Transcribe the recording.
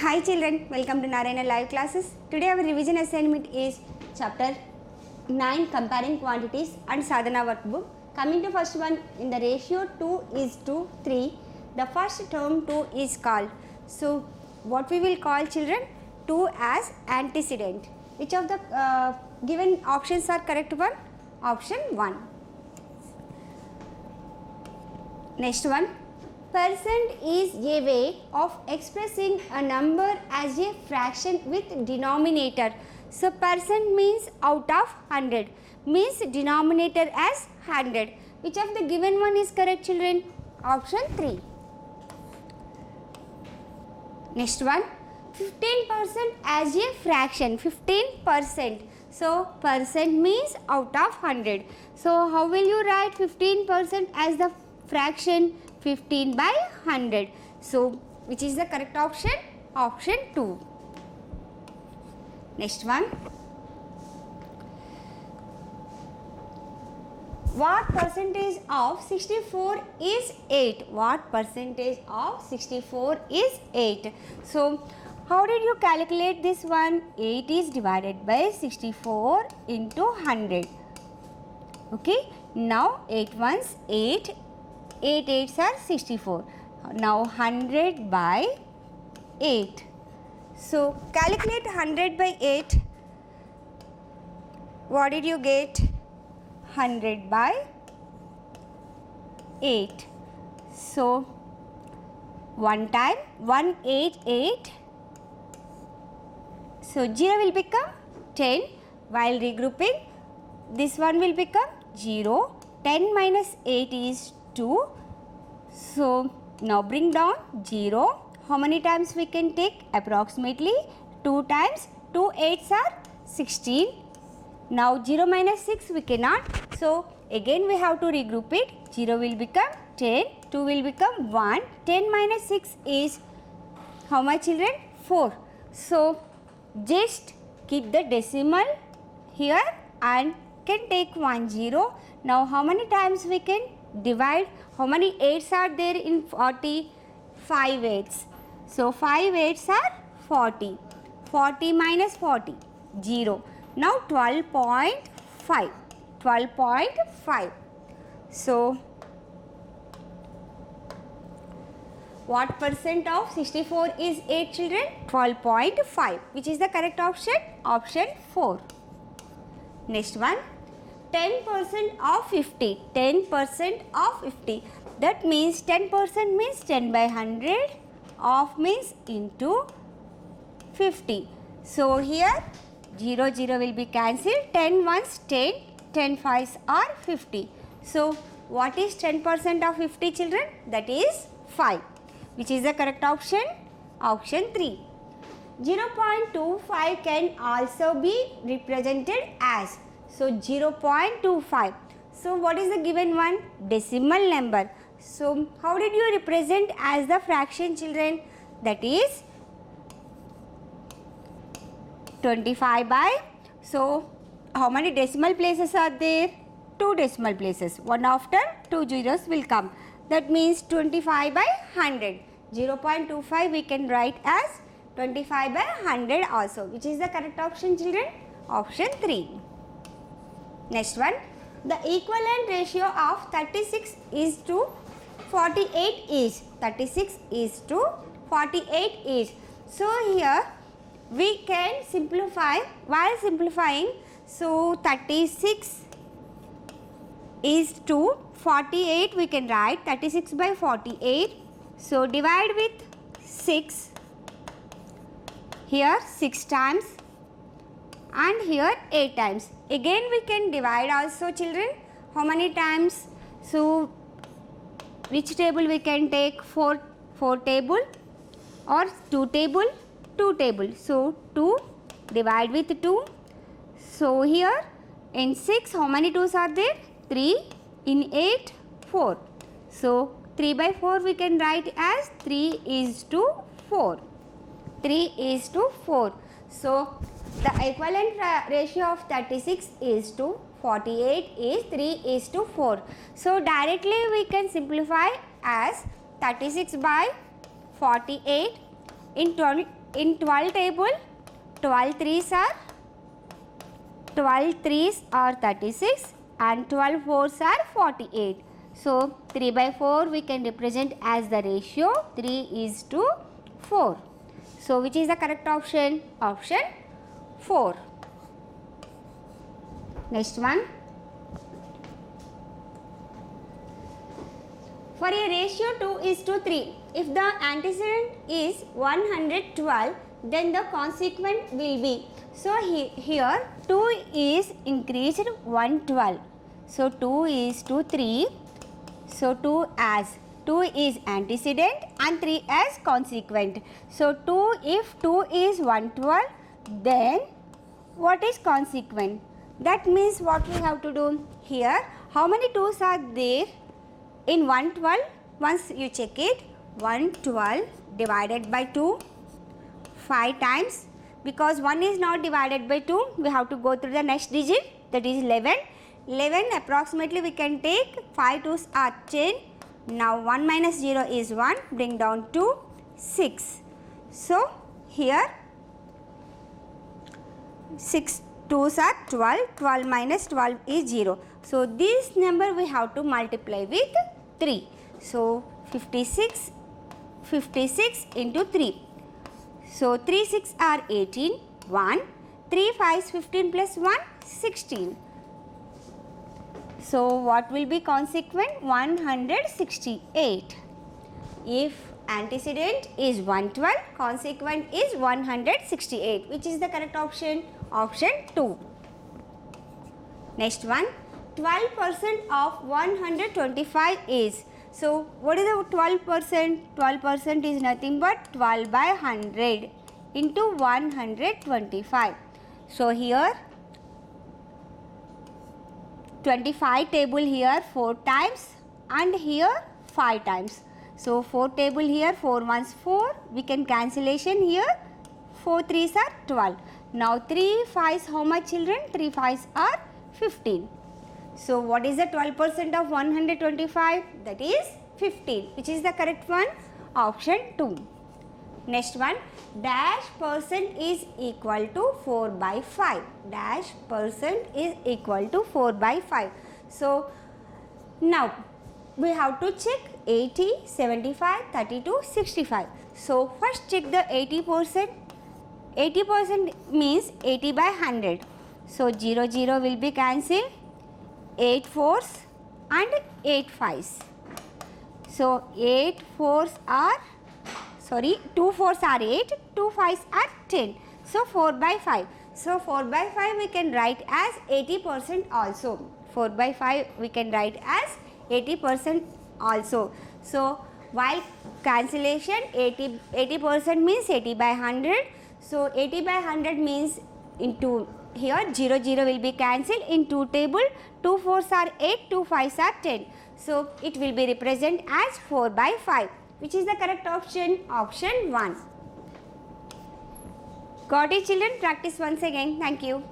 Hi children, welcome to Narayana live classes. Today our revision assignment is chapter 9 comparing quantities and sadhana workbook. Coming to first one, in the ratio 2:3, the first term 2 is called. So what we will call children? 2 as antecedent. Which of the given options are correct one? Option 1. Next one. Percent is a way of expressing a number as a fraction with denominator. So percent means out of 100, means denominator as 100. Which of the given one is correct children? Option 3. Next one, 15% as a fraction, 15%. So percent means out of 100. So how will you write 15% as the fraction? 15 by 100. So which is the correct option? Option 2. Next one. What percentage of 64 is 8? What percentage of 64 is 8? So how did you calculate this one? 8 is divided by 64 into 100. Okay. Now 8 ones 8. 8 8s are 64. Now 100 by 8. So calculate 100 by 8. What did you get? 100 by 8. So 1 time 188. So 0 will become 10. While regrouping, this one will become 0. 10 minus 8 is 2. So now bring down 0. How many times we can take? Approximately 2 times. 2 8s are 16. Now 0 minus 6 we cannot. So again we have to regroup it. 0 will become 10. 2 will become 1. 10 minus 6 is how much children? 4. So just keep the decimal here and can take 1 0. Now how many times we can divide? How many 8s are there in 40? 5 8s. So 5 8s are 40. 40 minus 40, 0. Now 12.5. 12.5. So what percent of 64 is 8 children? 12.5. Which is the correct option? Option 4. Next one. 10% of 50. 10% of 50. That means 10% means 10 by 100. Of means into 50. So here 0 0 will be cancelled. 10 ones 10. 10 5s are 50. So what is 10% of 50 children? That is 5. Which is the correct option? Option 3. 0.25 can also be represented as. So 0.25. So what is the given one? Decimal number. So how did you represent as the fraction children? That is 25 by. So how many decimal places are there? 2 decimal places. One after 2 zeros will come. That means 25 by 100. 0.25 we can write as 25 by 100 also. Which is the correct option children? Option 3. Next one, the equivalent ratio of 36 is to 48 is. 36 is to 48 is. So here we can simplify. While simplifying, so 36 is to 48 we can write 36 by 48. So divide with 6. Here 6 times. And here 8 times. Again we can divide also children. How many times? So which table we can take? 4 table or 2 table? 2 table. So 2 divide with 2. So here in 6 how many 2s are there? 3. In 8 4. So 3 by 4 we can write as 3 is to 4. 3 is to 4. So the equivalent ratio of 36 is to 48 is 3 is to 4. So directly we can simplify as 36 by 48 in in 12 table, 12 threes are 36 and 12 fours are 48. So 3 by 4 we can represent as the ratio 3:4. So which is the correct option? Option 4. Next one. For a ratio 2:3, if the antecedent is 112, then the consequent will be. So here 2 is increased 112. So 2:3. So 2 is antecedent and 3 as consequent. So if 2 is 112, then what is consequent? That means what we have to do here, how many 2's are there in 112? Once you check it, 112 divided by 2, 5 times, because 1 is not divided by 2, we have to go through the next digit, that is 11. 11 approximately we can take 5 2's are 10. Now 1 minus 0 is 1, bring down to 6. So here 6 2's are 12, 12 minus 12 is 0. So this number we have to multiply with 3. So 56 into 3. So 3 6 are 18, 1, 3 5 is 15 plus 1, 16. So what will be consequent? 168. If antecedent is 112, consequent is 168. Which is the correct option? Option 2. Next one. 12% of 125 is. So what is the 12%? 12% is nothing but 12 by 100 into 125. So here 25 table here 4 times and here 5 times. So 4 table here, 4 ones 4, we can cancellation here, 4 3's are 12. Now 3 5's how much children? 3 5's are 15. So what is the 12% of 125? That is 15. Which is the correct one? Option 2. Next one, dash percent is equal to 4 by 5. Dash percent is equal to 4 by 5. So now we have to check 80, 75, 32, 65. So first check the 80%. 80% means 80 by 100. So 0 0 will be cancelled. 8 4's and 8 5's. So 8 4's are 2 4's are 8, 2 5's are 10. So 4 by 5. So 4 by 5 we can write as 80% also. 4 by 5 we can write as 80% also. So while cancellation 80% means 80 by 100. So 80 by 100 means into here 0 0 will be cancelled in 2 table. 2 4's are 8, 2 5's are 10. So it will be represented as 4 by 5. Which is the correct option? Option 1. Got it children? Practice once again. Thank you.